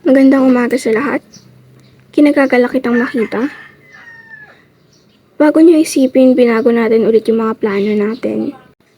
Magandang umaga sa lahat. Kinagagalak kitang makita. Bago niyo isipin, binago natin ulit yung mga plano natin.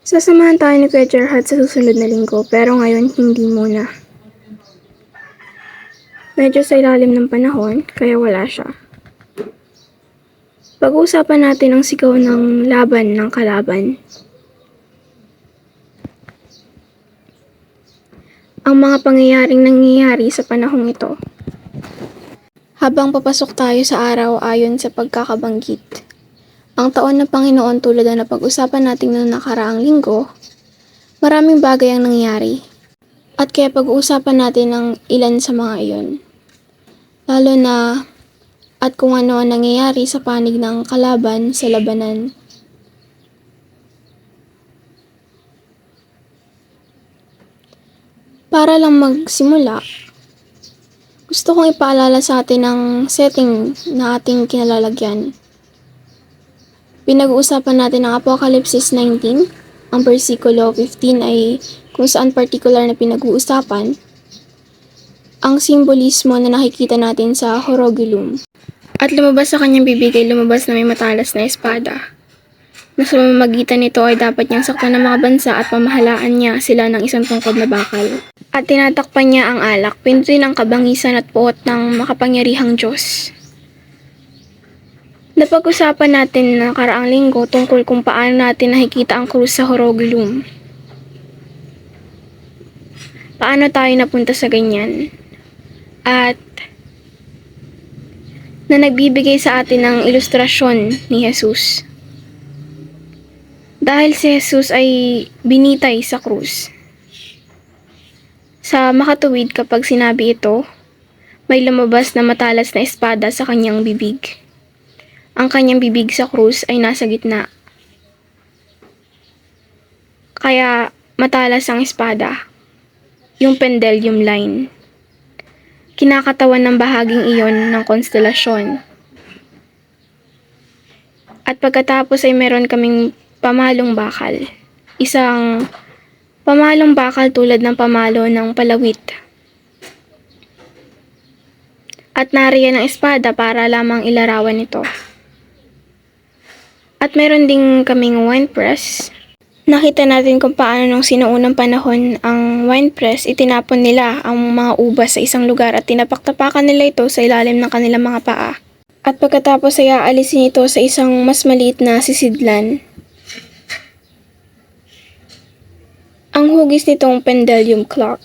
Sasamahan tayo ni Kuya Gerhard sa susunod na linggo, pero ngayon hindi muna. Medyo sa ilalim ng panahon, kaya wala siya. Pag-uusapan natin ang sigaw ng laban ng kalaban. Ang mga pangyayaring nangyayari sa panahong ito. Habang papasok tayo sa araw ayon sa pagkakabanggit, ang taon ng Panginoon tulad na napag-usapan natin noong nakaraang linggo, maraming bagay ang nangyari. At kaya pag-uusapan natin ang ilan sa mga iyon. Lalo na at kung ano ang nangyayari sa panig ng kalaban sa labanan. Para lang magsimula, gusto kong ipaalala sa atin ang setting na ating kinalalagyan. Pinag-uusapan natin ang Apocalypse 19, ang versikulo 15 ay kung saan particular na pinag-uusapan ang simbolismo na nakikita natin sa Horogilum. At lumabas sa kanyang bibig ay lumabas na may matalas na espada, na sa mamamagitan nito ay dapat niyang saktan ng mga bansa at pamahalaan niya sila ng isang tungkod na bakal. At tinatakpan niya ang alak, pintuin ang kabangisan at puot ng makapangyarihang Diyos. Napag-usapan natin na nakaraang linggo tungkol kung paano natin nakikita ang krus sa Horogilum. Paano tayo napunta sa ganyan? At na nagbibigay sa atin ng ilustrasyon ni Jesus. Dahil si Jesus ay binitay sa krus. Sa makatuwid kapag sinabi ito, may lumabas na matalas na espada sa kanyang bibig. Ang kanyang bibig sa krus ay nasa gitna. Kaya matalas ang espada, yung pendulum line. Kinakatawan ng bahaging iyon ng konstelasyon. At pagkatapos ay meron kaming pamalong bakal. Isang pamalong bakal tulad ng pamalo ng palawit. At nariyan ang espada para lamang ilarawan ito. At meron din kaming wine press. Nakita natin kung paano nung sinuunang panahon ang wine press, itinapon nila ang mga ubas sa isang lugar at tinapak-tapakan nila ito sa ilalim ng kanilang mga paa. At pagkatapos ay aalisin ito sa isang mas maliit na sisidlan. Ang hugis nitong pendulum clock.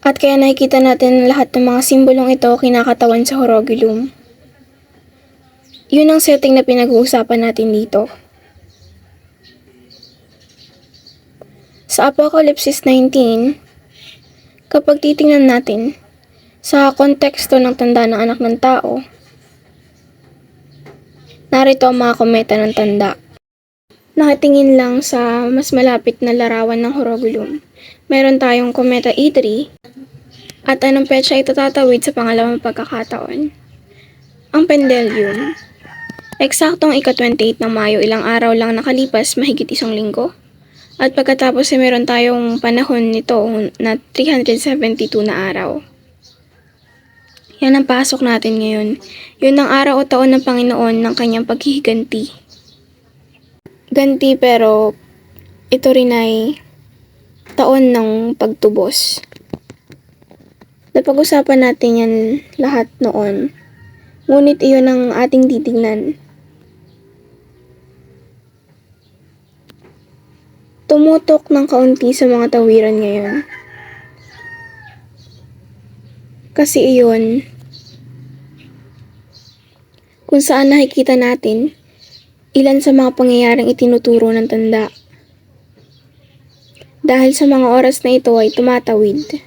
At kaya nakikita natin lahat ng mga simbolong ito kinakatawan sa Horogilum. Yun ang setting na pinag-uusapan natin dito. Sa Apocalypse 19, kapag titingnan natin sa konteksto ng tanda ng anak ng tao, narito ang mga kometa ng tanda. Nakatingin lang sa mas malapit na larawan ng Horogilum. Meron tayong kometa E3 at anong petsa ito tatawid sa pangalawang pagkakataon. Ang pendulum. Eksaktong ika-28 ng Mayo, ilang araw lang nakalipas, mahigit isang linggo. At pagkatapos ay meron tayong panahon nito na 372 na araw. Yan ang pasok natin ngayon. Yun ang araw o taon ng Panginoon ng kanyang paghihiganti. Ganti pero ito rin ay taon ng pagtubos. Napag-usapan natin yan lahat noon. Ngunit iyon ang ating titignan. Tumutok ng kaunti sa mga tawiran ngayon. Kasi iyon, kung saan nakikita natin, ilan sa mga pangyayaring itinuturo ng tanda. Dahil sa mga oras na ito ay tumatawid.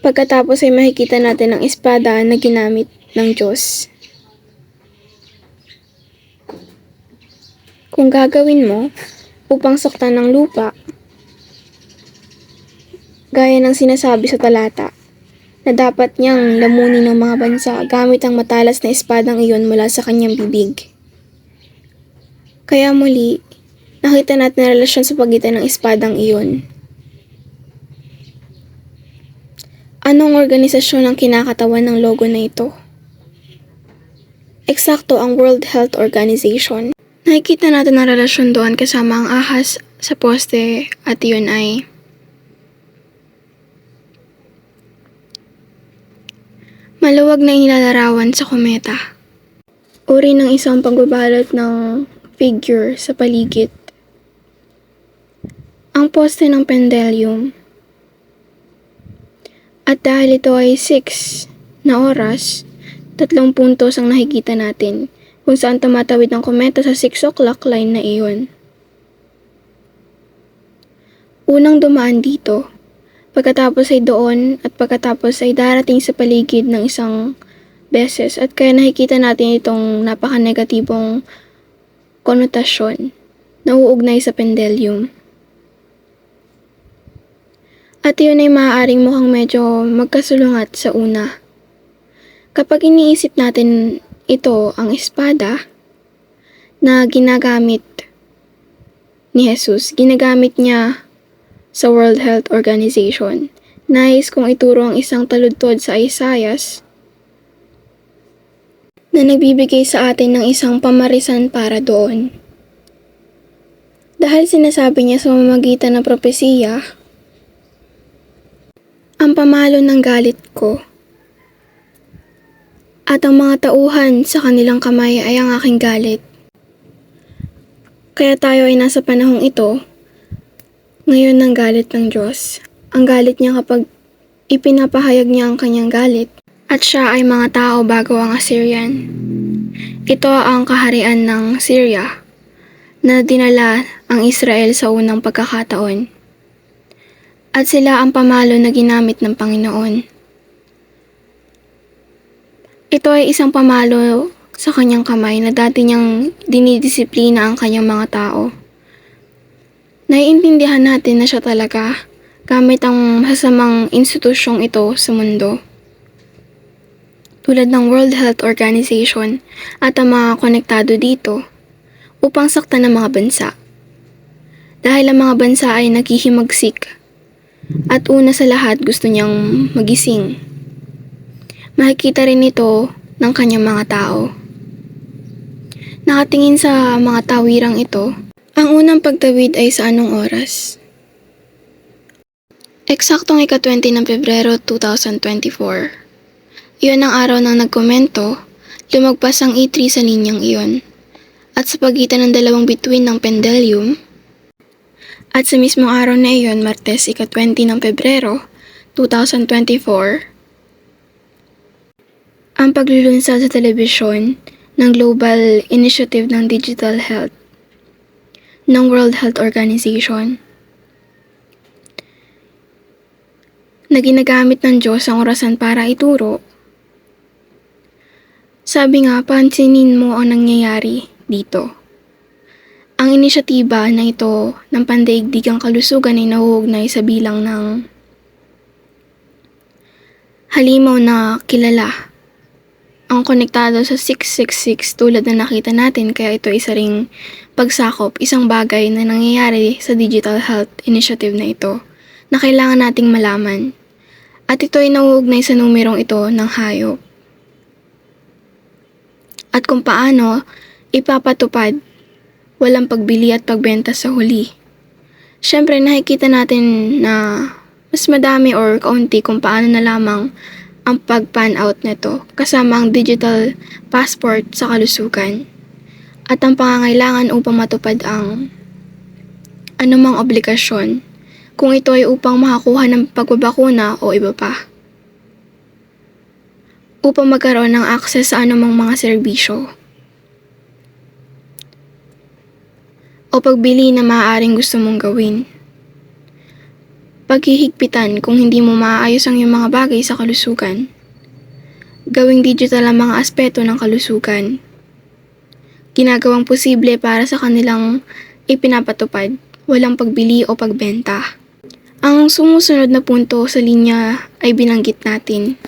Pagkatapos ay makikita natin ang espada na ginamit ng Diyos. Kung gagawin mo upang saktan ng lupa, gaya ng sinasabi sa talata, na dapat niyang lamunin ng mga bansa gamit ang matalas na espadang iyon mula sa kanyang bibig. Kaya muli, Nakita natin ang relasyon sa pagitan ng espadang iyon. Anong organisasyon ang kinakatawan ng logo na ito? Eksakto, ang World Health Organization. Nakikita natin ang relasyon doon kasama ang ahas sa poste at iyon ay maluwag na inilalarawan sa kometa. Uri ng isang pagbabalot ng figure sa paligid. Ang poste ng pendulum. At dahil ito ay 6 na oras, 3 puntos ang nakikita natin kung saan tumatawid ang kometa sa 6 o'clock line na iyon. Unang dumaan dito, pagkatapos ay doon at pagkatapos ay darating sa paligid ng isang beses at kaya nakikita natin itong napaka-negatibong konotasyon na uugnay sa pendulum. At yun ay maaaring mukhang medyo magkasulungat sa una. Kapag iniisip natin ito ang espada na ginagamit ni Jesus, ginagamit niya sa World Health Organization. Nais kong ituro ang isang taludtod sa Isaias na nagbibigay sa atin ng isang pamarisan para doon. Dahil sinasabi niya sa pamamagitan ng propesiya, ang pamalo ng galit ko at ang mga tauhan sa kanilang kamay ay ang aking galit. Kaya tayo ay nasa panahong ito, ngayon ng galit ng Diyos. Ang galit niya kapag ipinapahayag niya ang kanyang galit at siya ay mga tao bago ang Assyrian. Ito ang kaharian ng Syria na dinala ang Israel sa unang pagkakataon. At sila ang pamalo na ginamit ng Panginoon. Ito ay isang pamalo sa kanyang kamay na dati niyang dinidisiplina ang kanyang mga tao. Naiintindihan natin na siya talaga gamit ang masasamang institusyong ito sa mundo. Tulad ng World Health Organization at ang mga konektado dito upang saktan ng mga bansa. Dahil ang mga bansa ay naghihimagsik at una sa lahat gusto niyang magising. Makikita rin ito ng kanyang mga tao. Nakatingin sa mga tawirang ito, ang unang pagtawid ay sa anong oras? Eksaktong ika-20 ng Pebrero 2024. Iyon ang araw ng nagkomento, lumagpas ang E3 sa linyang iyon. At sa pagitan ng dalawang bituin ng pendulum, at sa mismong araw na iyon, Martes, ika-20 ng Pebrero 2024, ang paglulunsad sa telebisyon ng Global Initiative ng Digital Health ng World Health Organization na ginagamit ng Diyos ang orasan para ituro. Sabi nga, pansinin mo ang nangyayari dito. Ang inisyatiba na ito ng pandaigdigang kalusugan ay nauugnay sa bilang ng halimaw na kilala. Ang konektado sa 666 tulad na nakita natin, kaya ito isa ring pagsakop, isang bagay na nangyayari sa Digital Health Initiative na ito na kailangan nating malaman. At ito ay nauugnay sa numerong ito ng hayop. At kung paano ipapatupad walang pagbili at pagbenta sa huli. Siyempre nakikita natin na mas madami or kaunti kung paano na lamang ang pag-pan out nito kasama ang digital passport sa kalusugan at ang pangangailangan upang matupad ang anumang obligasyon kung ito ay upang makakuha ng pagbabakuna o iba pa. Upang magkaroon ng access sa anumang mga serbisyo o pagbili na maaaring gusto mong gawin. Paghihigpitan kung hindi mo maayos ang iyong mga bagay sa kalusugan. Gawing digital ang mga aspeto ng kalusugan. Ginagawang posible para sa kanilang ipinapatupad, walang pagbili o pagbenta. Ang sumusunod na punto sa linya ay binanggit natin.